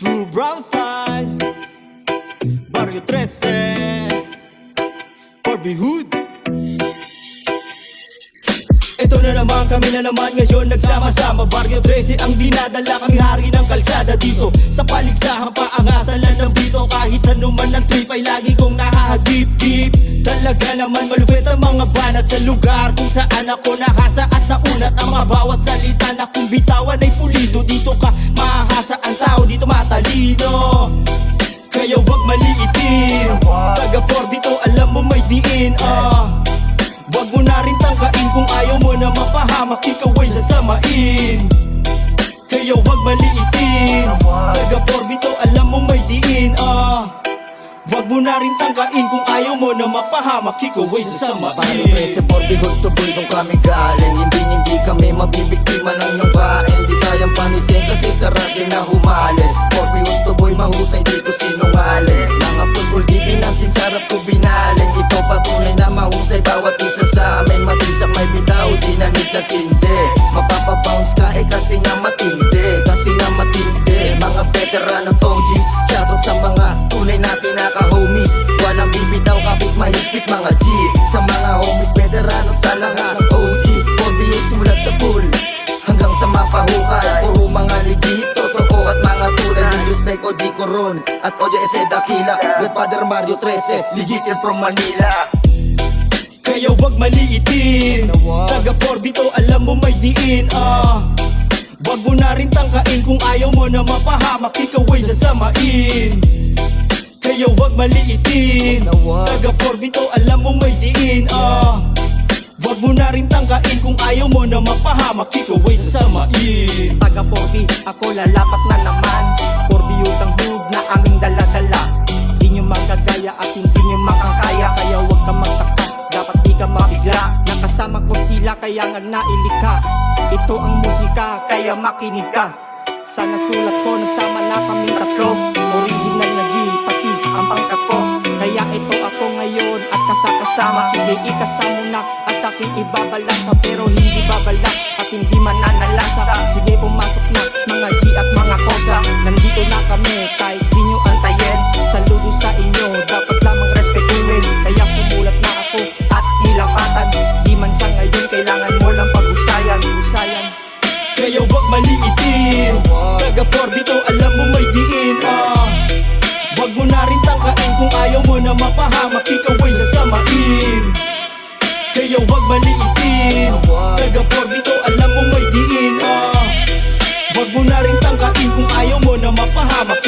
True brown style, Barrio 13, Orby Hood. Ito na naman, kami na naman ngayon nagsama-sama. Barrio 13 ang dinadala, kami hari ng kalsada dito. Sa paligsahan, paangasalan ng bito. Kahit anuman ang trip ay lagi kong nahahagip-gip. Talaga naman malupit ang mga banat sa lugar kung saan ako nahasa at naunat. Ang mga bawat salita na kung bitawan ay pulido. Dito ka mahahasa, ang tao dito matalino. Kaya wag maliitin, taga Porbito alam mo may diin. Wag mo na rin tangkain kung ayaw mo na mapahamak, ikaw ay sasamain. Kaya wag maliitin, taga Porbito alam mo may diin. Wag mo na rin tangkain kung ayaw mo na mapahamak, ikaw ay sasamain. Barrio 13, Orby Hood, tuboy dong kami galing. Hindi kami mabibiktima ng iyong pain. Hindi kayang panisin kasi sarap din na humalin. Orby Hood, tuboy mahusay dito sinungaling. Mga pulpul di pinansin, sarap ko binaling. Ito patunay na mahusay bawat isa sa amin. Matisak may bitaw, di na need na sindi. Mapapabounce ka kasi nga matindi. Kasi nga matindi. Mga veteran at OGs, shoutout sa mga tunay natin naka-homies. Walang bibitaw, kapit mahigpit mga G. Sa mga homies, veterano sa lahat ng OG. Orby Hood simulat sa pool hanggang sa mapahukay. Puro mga legit, totoo at mga tunay. Big respect o di koron at OJS Dakila. Godfather Barrio 13, legit from Manila. Kaya wag maliitin, taga Porbito alam mo may diin. Wag mo na rin tangkain kung ayaw mo na mapahamak, ikaw ay sasamain. Kaya wag maliitin, taga Porbito alam mo may diin. Wag mo na rin tangkain kung ayaw mo na mapahamak, ikaw ay sasamain. Taga Porby, ako lalapat na naman. Orby Hood ang hood na aming dala-dala. Di nyo magagaya at hindi nyo makakaya. Kaya wag ka magtaka, dapat di ka mabigla. Nakasama ko sila kaya nga nailika. Ito ang musika kaya makinig ka. Sa nasulat ko nagsama na kaming tatlo. Original na G, pati ang pangkat ko. Kaya ito ako ngayon at kasama. Sige ikasama na at aking ibabalasa. Pero hindi babala at hindi mananalasa. Sige pumasok na mga G at mga kosa. Nandito na kami kahit di nyo antayin. Saludo sa inyo, dapat lamang respetuhin. Kaya sumulat na ako at nilapatan. Di man sa ngayon kailangan mo lang pag-usayan. Kaya wag maliitin, taga Porbito alam mo may diin. Wag mo na rin tangkain kung ayaw mo na mapahamak, ikaw ay sasamain. Kaya wag maliitin, taga Porbito alam mo may diin. Wag mo na rin tangkain kung ayaw mo na mapahamak,